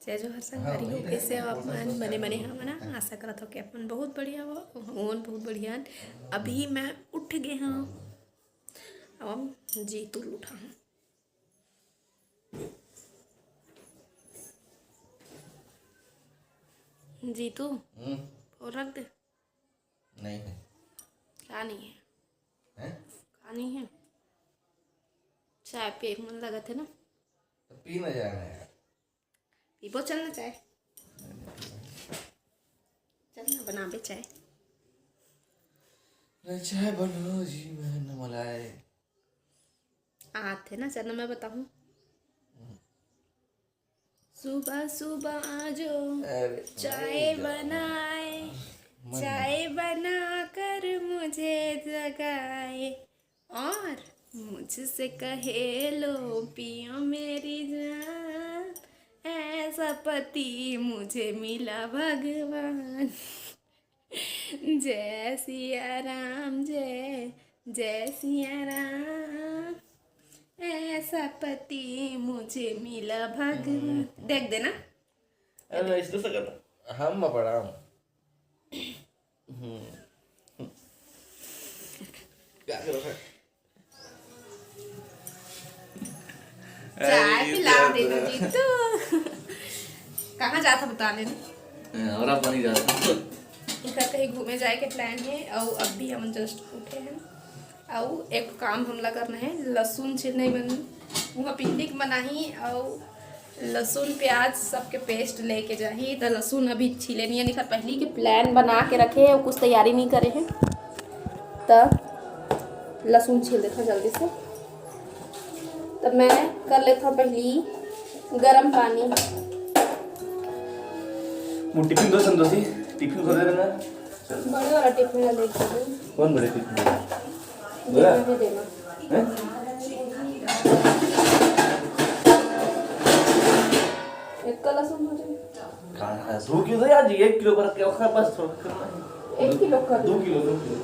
जय जोहर संगरी हो कैसे हो अपन बने बने हम ना आशा करत हो कि अपन बहुत बढ़िया हो ओन बहुत बढ़िया हन। अभी मैं उठ गए हाँ। अब हम जीतू उठा हूँ। जीतू और रख दे। नहीं है। क्या नहीं है? हैं? क्या नहीं है? चाय पे एक मन लगा थे ना। तो पी न जाना यार। पीपो चलना चाय। चल ना बना बे चाय। चाय बनो जी मैं न मलाई। आते ना चलना मैं बताऊँ। सुबह सुबह आजो चाय बनाए, चाय बनाकर मुझे जगाए और मुझसे कहे लो पियो मेरी जान, ऐसा पति मुझे मिला भगवान। जय सिया राम जय जय सिया राम, ऐसा पति मुझे मिला भगवान। देख देना। अरे इसको सकता हम पढ़ा हूँ। क्या करो फिर? चाय पिला देना जीतू। कहाँ जाता बता देना। और आप नहीं जाते। इनका कहीं घूमे जाए के प्लान है और अब भी हम जस्ट उठे हैं और एक काम हमला करना है। लहसुन छिलने बन वहाँ पिकनिक बनाही और लहसुन प्याज सबके पेस्ट लेके जाही। तो लहसुन अभी छिले नहीं निखर पहले के प्लान बना के रखे और कुछ तैयारी नहीं करे हैं। तब लहसुन छिल देता जल्दी से। तब मैं कर लेता हूँ पहली गरम पानी। टिफिन दो संतोषी टिफिन खो दे देना। बड़े वाला टिफिन लेके दूँ। कौन बड़े टिफिन देना है देना। एक का लहसुन हो जाए। कहाँ 2 किलो तो यार 1 किलो पर क्या खा बस थोड़ा करना है। 1 किलो कर 2 किलो 2 किलो।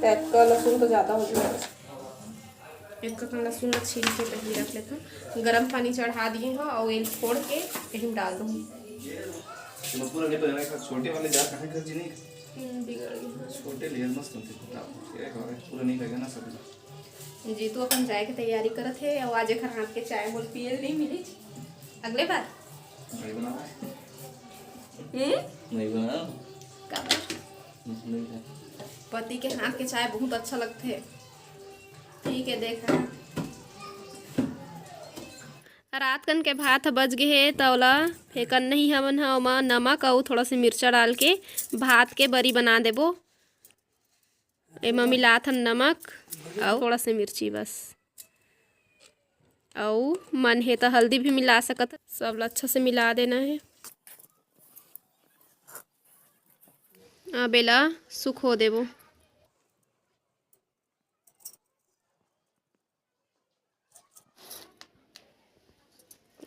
एक का लहसुन तो ज़्यादा हो जाएगा। एक का लहसुन छील के पहले रख लेता हूँ। गर्म पानी चढ़ा दिए हैं और ऑयल छोड़ के कहीं डाल दूँ। तो पूरा नहीं पहले का छोटे वाले जा कहाँ कर जी नहीं बिगड़ गया। छोटे लेयर मस्त होते हैं पूरा नहीं लगेगा ना सब। जी तो अपन चाय की तैयारी करत है और आज एक हाथ के चाय बोल पिए नहीं मिली अगले बार। नहीं बना नहीं बना का नहीं है। पति के हाथ के चाय बहुत अच्छा लगते है। ठीक है देखा रात कन के भात बज गए है तौला फेंकन नहीं हमन हा ओमा नमक और थोड़ा सा मिर्चा डाल के भात के बरी बना देबो। एमा मिलात हन नमक और थोड़ा सा मिर्ची बस और मन है तो हल्दी भी मिला सकत। सब अच्छा से मिला देना है। बेला सुखो देबो।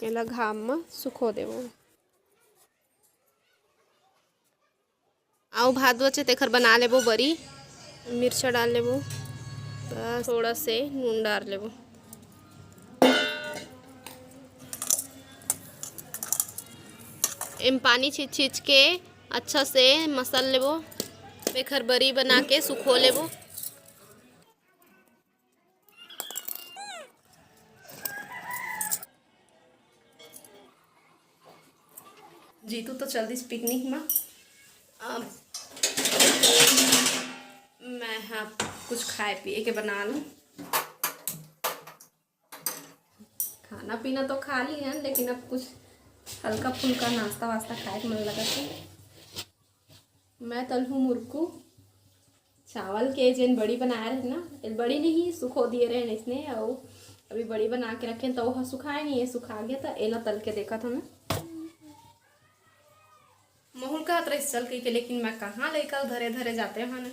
एला घाम में सुखो देबो। आउ भात बचे तेखर बना लेबो बरी। मिर्चा डाल लेबो बस थोड़ा से नून डाल लेबो। एम पानी छींच छींच के अच्छा से मसल लेबो। बेखर बरी बना के सुखो लेबो। जीतू तो चल दी पिकनिक में। अब मैं हाँ कुछ खाए पिए के बना लूँ। खाना पीना तो खा ली है लेकिन अब कुछ हल्का फुल्का नाश्ता वास्ता खाए के मन लगा था। मैं तल हूँ मुर्कू चावल के जन बड़ी बनाए रहे ना बड़ी नहीं सुखो दिए रहे इसने और अभी बड़ी बना के रखे तो वह सुखाए नहीं है सुखा गया था एला तल के देखा था मैं। महुल का तरह चल के लेकिन मैं कहाँ लेकर धरे धरे जाते हैं ना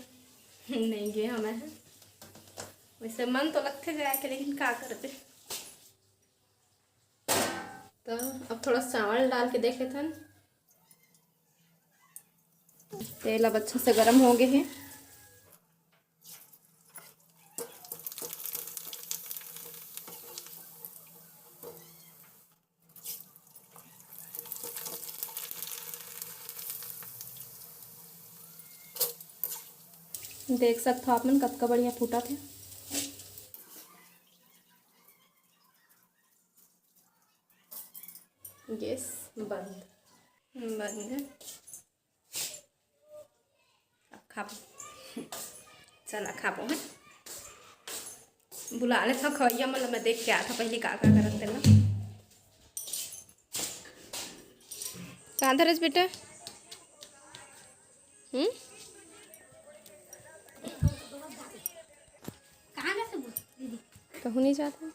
नहीं गए हमें वैसे मन तो लगते जाए के लेकिन क्या करते। तो अब थोड़ा चावल डाल के देखे थे। तेल अब अच्छे से गर्म हो गए हैं। देख सकते हो आप मन कतका बढ़िया फूटा थे। गैस बंद बंद है। अब खाबो चला खाबो है। बुला ले था खइया मतलब मैं देख के आया था पहले का करत थे ना। कहाँ था रस बेटा? कहूँ नहीं जाता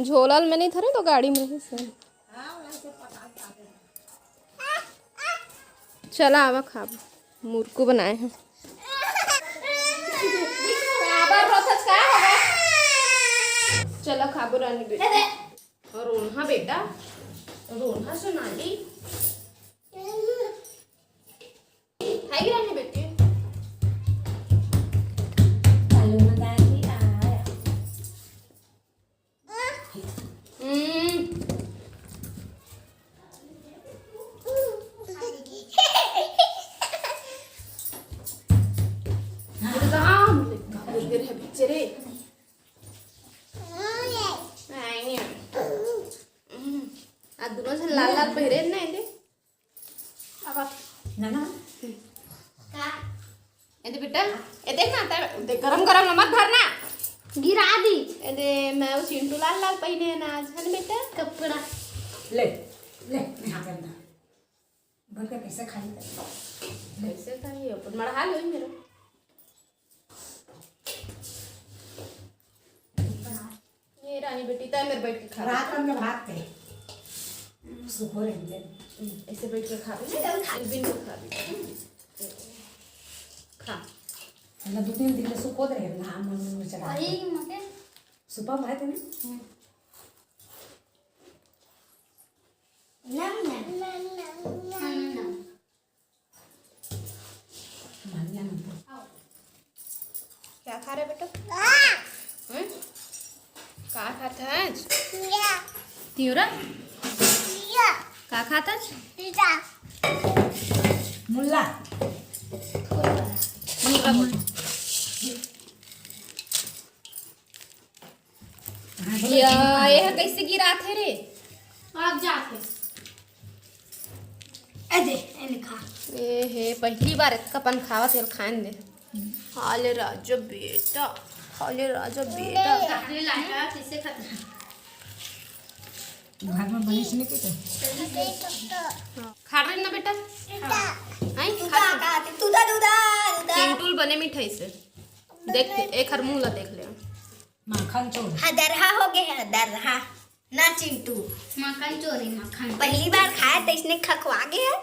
झोलल में नहीं थरे तो गाड़ी में से चला आवा खाबो मुर्कू बनाए हैं। चलो खाबो रानी बेटा और रोन्हा बेटा रोन्हा सोनाली खाएगी रानी बेटी। दोनों से लाल लाल पहरे ना इधे अब ना इधे बेटा ये देख ना देख गरम गरम मत भरना गिरा दी इधे मैं उस चिंटू लाल लाल पहने है ना आज है ना बेटा कपड़ा ले ले यहाँ करना बोल के कैसे खाई कैसे खाई ऊपर मरा हाल होई मेरा ये रानी बेटी ता मेरे बैठ के खा रात में भात थे सुबह रहेंगे ऐसे बैठ के खा बिन खा खा ना 2-3 दिन में सुबह रहे ना हम में चढ़ा अरे मके सुबह भात है ना क्या खा रहे बेटा? क्या खाता है? तिउरा? क्या खाता है? मुल्ला मुल्ला बोल। ये कैसे गिरा थे रे? आप जाके अरे खा ए हे पहली बार कपन खावा तेल खान दे हाले राजा बेटा हाले राजा बेटा कैसे खाता घर में बनी सुने के खा रहे ना बेटा आई खा दूधा दूधा चिंटूल बने मिठाई से देख एक हर मुंह ला देख ले माखन चोर हाँ दरहा हो गया है दरहा ना चिंटू मक्खन चोरी मक्खन पहली बार खाया तो इसने खखवा गया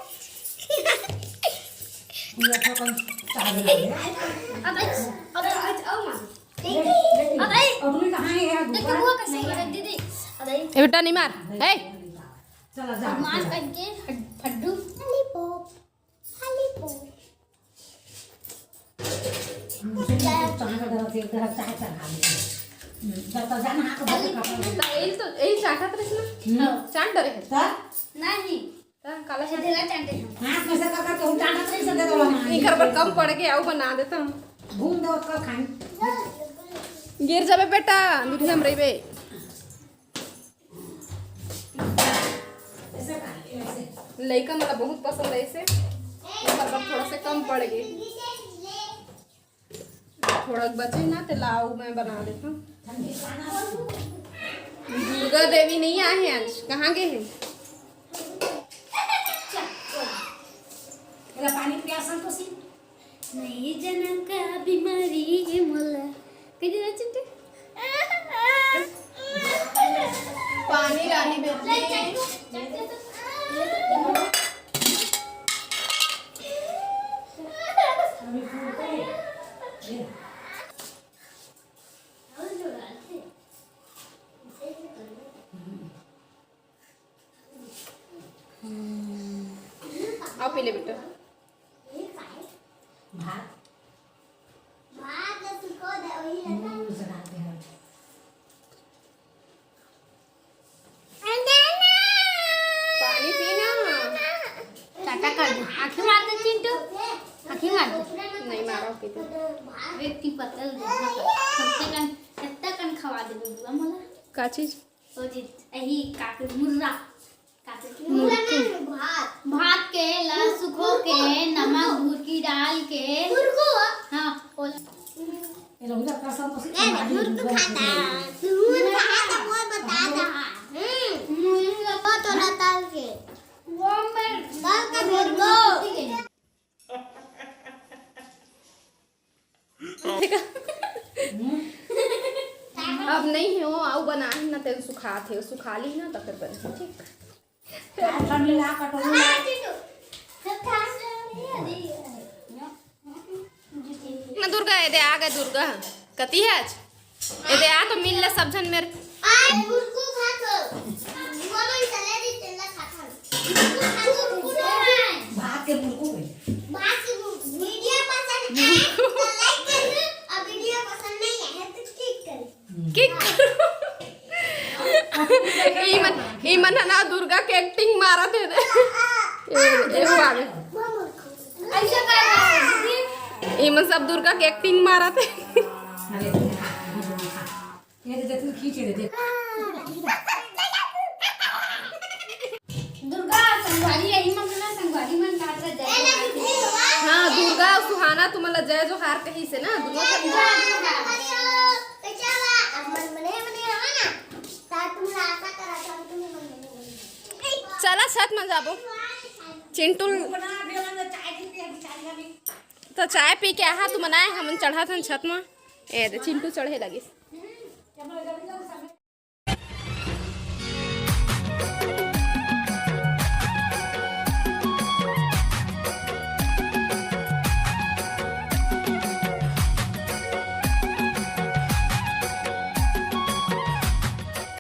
ये तो कौन चाह रहा है अब आओ मां अरे अभी कहाँ है देखो वो कैसे कर दीदी अरे ए बेटा नहीं मार ए चला जा मांस करके फड्डू लॉलीपॉप लॉलीपॉप चाय वगैरह से इधर चाय चढ़ा दे जब तक जाना हाथ धो के कपड़ा यही चाटा तरस ना चाट डरे है सर नहीं काला ऐसे ढेला चाटते हैं हाथ में से का के उल्टा हाथ से दे दो ना इकर पर कम पड़ गया आओ बना देता हूं घूम दो उसका खाएं गिर जाबे बेटा मीठे हम रहिबे ऐसे खा ऐसे लइका मला बहुत पसंद है इसे इकर पर थोड़ा से कम पड़ गई थोड़ा बचे ना तो लाऊ मैं बना देता हूं। दुर्गा देवी नहीं आए हैं आज कहाँ गए हैं? मेरा पानी प्यासा तो सी नहीं जनम का बीमारी है मोला कहीं ना चिंटू पानी रानी बेटी आओ पी ले बेटा भात भात तो सुखो दे वही मूंग चढ़ाते हैं पानी पीना टाटा कर दे आंखें मार दे चिंटू कठी मार नहीं मारो के तो व्यक्ति पतल कत्ता कन खवा दे बुआ मला का चीज ओ जी एही काके मुर्रा भात भात के ला सुखो के नमक भूकी डाल के मुर्गो हाँ ये लोग का कसम को मुर्गो खाता तू खाता वो बता रहा वो तो ना ताल के वो मैं ताल का मुर्गो अब नहीं हो आउ बना ही ना तेल सुखा थे सुखा ली ना तो फिर बन ठीक काट मिला कटोरी ना दुर्गा ए दे आ गए दुर्गा कती है आज ए दे आ तो मिल ले सब जन मेरे आई मुर्गो खातो वो लोग चले दी तेल खाता मुर्गो भात के मुर्गो गई बाकी वीडियो पसंद आए तो लाइक करना और वीडियो पसंद नहीं आए तो क्लिक करना किक ई मन ना दुर्गा के एक्टिंग मारा थे दे ए वो आ गए ऐसा कर ई मन सब दुर्गा के एक्टिंग मारा थे अरे ये दे तू खींच दे दुर्गा संगवारी यही मंगना संगवारी मन काट रहा जय हाँ दुर्गा और सुहाना तुम्हारा जय जो हार कही से ना दोनों चला छत में जाबो चिंटू बना बेलन में चाय दी पे चाय लगी तो चाय पी के आहा तू मनाए हम चढ़ा थन छत में ए दे चिंटू चढ़े लगी